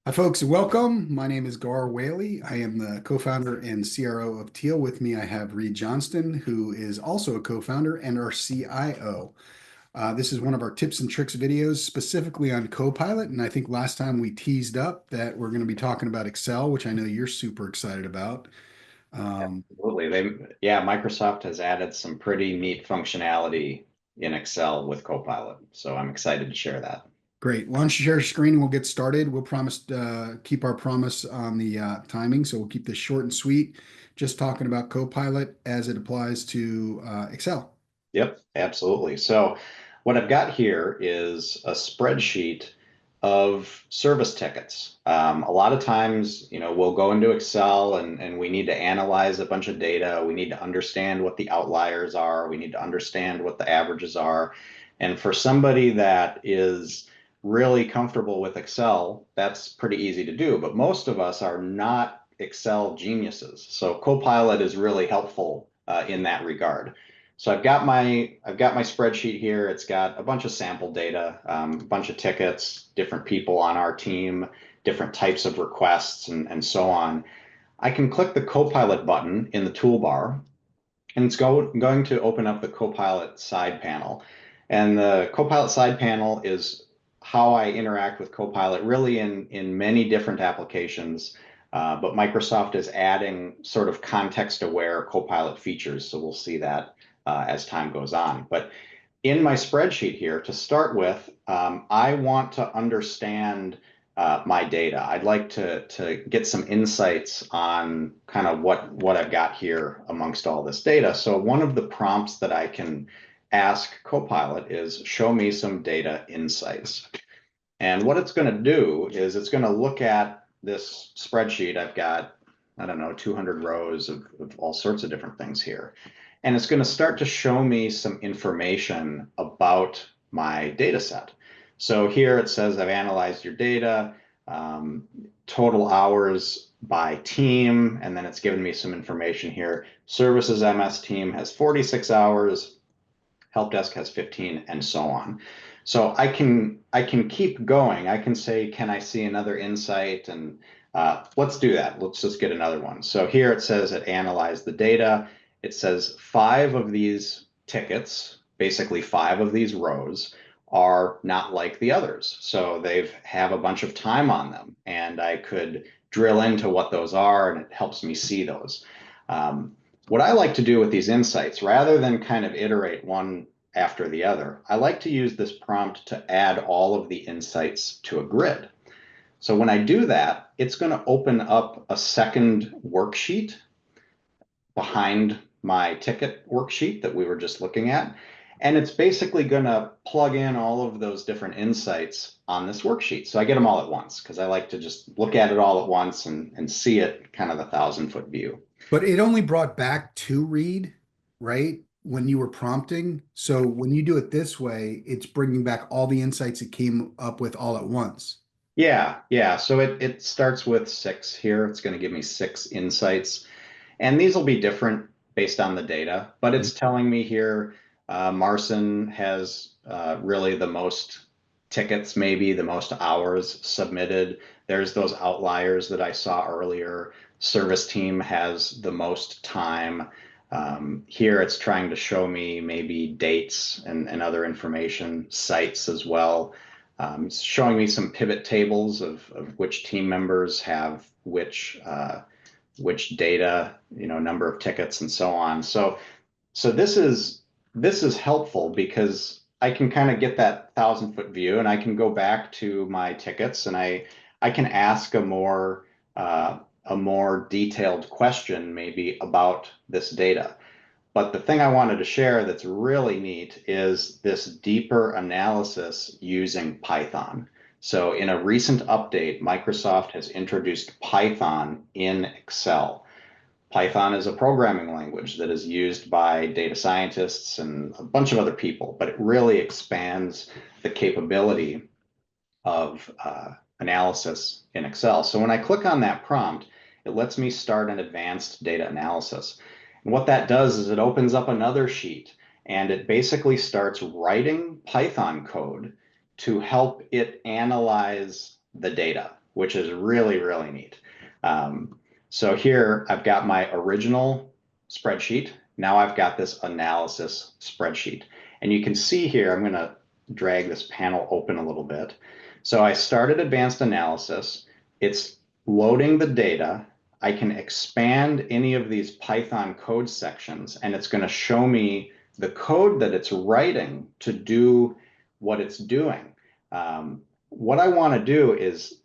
Hi, folks. Welcome. My name is Gar Whaley. I am the co-founder and CRO of Teal. With me, I have Reed Johnston, who is also a co-founder and our CIO. This is one of our tips and tricks videos specifically on Copilot. And I think last time we teased up that we're going to be talking about Excel, which I know you're super excited about. Um, Absolutely. Yeah, Microsoft has added some pretty neat functionality in Excel with Copilot. So I'm excited to share that. Great. Why don't you share your screen and we'll get started. We'll promise keep our promise on the timing, so we'll keep this short and sweet. Just talking about Copilot as it applies to Excel. Yep, absolutely. So what I've got here is a spreadsheet of service tickets. A lot of times, we'll go into Excel and we need to analyze a bunch of data. We need to understand what the outliers are. We need to understand what the averages are. And for somebody that is really comfortable with Excel, that's pretty easy to do. But most of us are not Excel geniuses. So Copilot is really helpful in that regard. So I've got my spreadsheet here. It's got a bunch of sample data, a bunch of tickets, different people on our team, different types of requests, and so on. I can click the Copilot button in the toolbar, and it's going to open up the Copilot side panel. And the Copilot side panel is how I interact with Copilot really in many different applications. But Microsoft is adding sort of context-aware Copilot features, so we'll see that as time goes on. But in my spreadsheet here, to start with, I want to understand my data. I'd like to get some insights on kind of what I've got here amongst all this data. So one of the prompts that I can ask Copilot is show me some data insights. And what it's going to do is it's going to look at this spreadsheet. I've got, I don't know, 200 rows of all sorts of different things here. And it's going to start to show me some information about my data set. So here it says I've analyzed your data, um, total hours by team, and then it's given me some information here. Services MS team has 46 hours, help desk has 15, and so on. So I can keep going. I can say, can I see another insight? And let's do that. Let's just get another one. So here it says it analyzed the data. It says 5 of these tickets, basically 5 of these rows, are not like the others. So they have a bunch of time on them, and I could drill into what those are, and it helps me see those. What I like to do with these insights, rather than kind of iterate one after the other, I like to use this prompt to add all of the insights to a grid. So when I do that, it's going to open up a second worksheet behind my ticket worksheet that we were just looking at. And it's basically going to plug in all of those different insights on this worksheet. So I get them all at once because I like to just look at it all at once and see it kind of the 1,000-foot view. But it only brought back to read, right? When you were prompting. So when you do it this way, it's bringing back all the insights it came up with all at once. Yeah, yeah. So it starts with 6 here. It's going to give me 6 insights. And these will be different based on the data, but it's telling me here Marson has really the most tickets, maybe the most hours submitted. There's those outliers that I saw earlier. Service team has the most time. Here it's trying to show me maybe dates and other information, sites as well. It's showing me some pivot tables of which team members have which data, number of tickets and so on. So this is helpful because I can kind of get that 1,000-foot view, and I can go back to my tickets, and I can ask a more detailed question maybe about this data. But the thing I wanted to share that's really neat is this deeper analysis using Python. So in a recent update, Microsoft has introduced Python in Excel. Python is a programming language that is used by data scientists and a bunch of other people, but it really expands the capability of analysis in Excel. So when I click on that prompt, it lets me start an advanced data analysis. And what that does is it opens up another sheet, and it basically starts writing Python code to help it analyze the data. which is really, really neat. Um, so here I've got my original spreadsheet. Now I've got this analysis spreadsheet. And you can see here, I'm going to drag this panel open a little bit. So I started advanced analysis. It's loading the data. I can expand any of these Python code sections, and it's going to show me the code that it's writing to do what it's doing. What I want to do is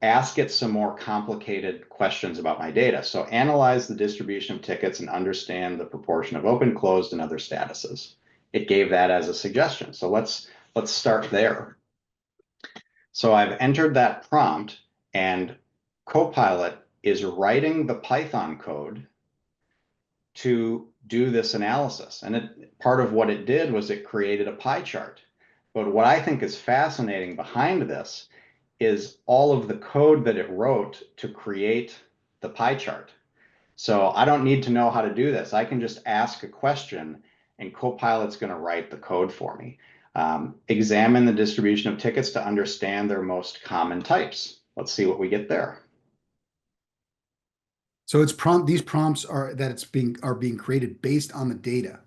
ask it some more complicated questions about my data. So analyze the distribution of tickets and understand the proportion of open, closed, and other statuses. It gave that as a suggestion. So let's start there. So I've entered that prompt, and Copilot is writing the Python code to do this analysis. And part of what it did was it created a pie chart. But what I think is fascinating behind this is all of the code that it wrote to create the pie chart. So I don't need to know how to do this. I can just ask a question and Copilot's going to write the code for me. Examine the distribution of tickets to understand their most common types. Let's see what we get there. So these prompts are being created based on the data.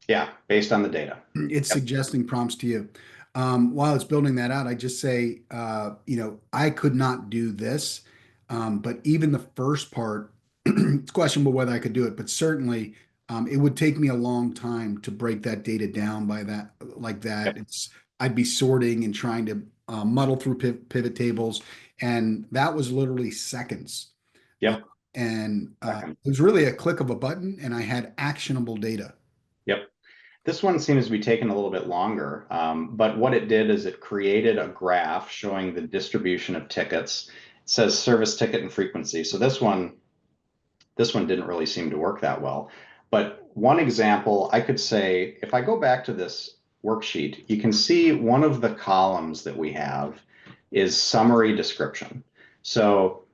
Yeah, based on the data. It's Yep, suggesting prompts to you. While it's building that out, I just say, I could not do this. But even the first part, it's questionable whether I could do it, but certainly it would take me a long time to break that data down by that, like that. yep, I'd be sorting and trying to muddle through pivot tables. And that was literally seconds. Uh, yep. and Second. it was really a click of a button, and I had actionable data. Yep. This one seems to be taking a little bit longer, but what it did is it created a graph showing the distribution of tickets. It says service ticket and frequency. So this one didn't really seem to work that well. But one example, I could say, if I go back to this worksheet, you can see one of the columns that we have is summary description. So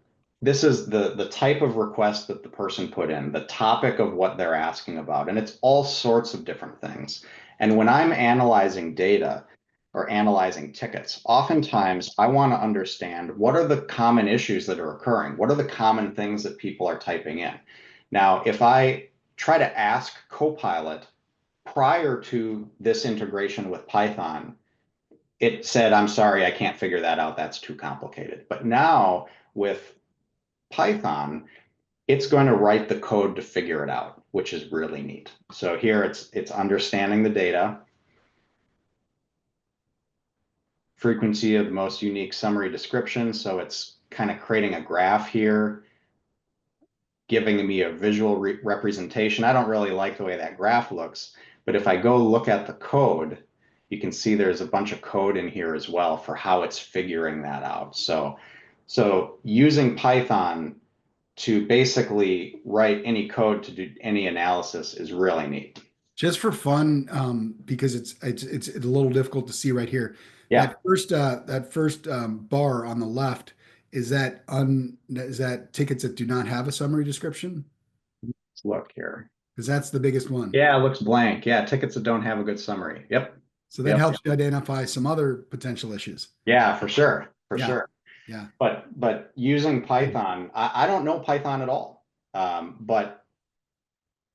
this is the type of request that the person put in, the topic of what they're asking about, and it's all sorts of different things. And when I'm analyzing data or analyzing tickets, oftentimes I want to understand what are the common issues that are occurring? What are the common things that people are typing in? Now, if I try to ask Copilot prior to this integration with Python, it said, I'm sorry, I can't figure that out. That's too complicated. But now with Python, it's going to write the code to figure it out, which is really neat. So here it's understanding the data, frequency of the most unique summary description. So it's kind of creating a graph here, giving me a visual representation. I don't really like the way that graph looks, but if I go look at the code, you can see there's a bunch of code in here as well for how it's figuring that out. So using Python to basically write any code to do any analysis is really neat. Just for fun, because it's a little difficult to see right here. Yeah, That first bar on the left, is that tickets that do not have a summary description? let's look here. Because that's the biggest one. Yeah, it looks blank. Yeah, tickets that don't have a good summary. Yep. So that Yep. helps you identify some other potential issues. Yeah, for sure. For Yeah, sure. yeah. But using Python, I don't know Python at all. But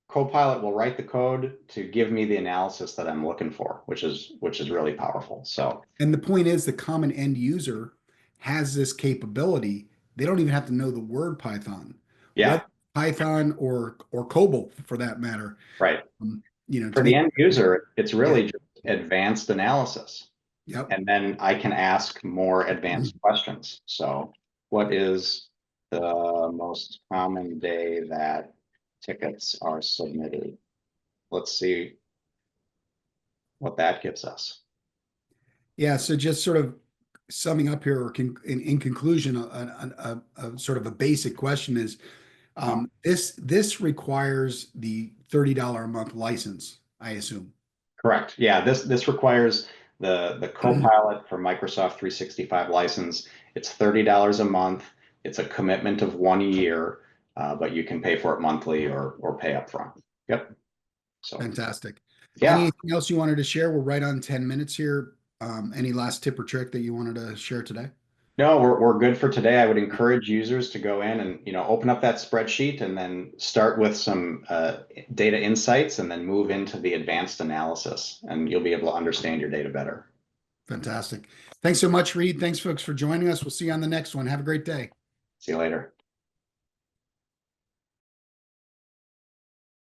Copilot will write the code to give me the analysis that I'm looking for, which is really powerful. So And the point is, the common end user has this capability. They don't even have to know the word Python, whether yeah, Python or COBOL for that matter. right. To For the make end user, it's yeah, really just advanced analysis. yep. And then I can ask more advanced questions. So what is the most common day that tickets are submitted? Let's see what that gives us. Yeah, so just sort of summing up here, or in conclusion, a sort of a basic question is, Oh, this requires the $30 a month license, I assume. correct. Yeah, this requires the Copilot for Microsoft 365 license. It's $30 a month. It's a commitment of 1 year, but you can pay for it monthly or pay upfront. Yep. So Fantastic. yeah. Anything else you wanted to share? We're right on 10 minutes here. Any last tip or trick that you wanted to share today? No, we're good for today. I would encourage users to go in and, open up that spreadsheet and then start with some data insights and then move into the advanced analysis, and you'll be able to understand your data better. Fantastic. Thanks so much, Reed. Thanks, folks, for joining us. We'll see you on the next one. Have a great day. See you later.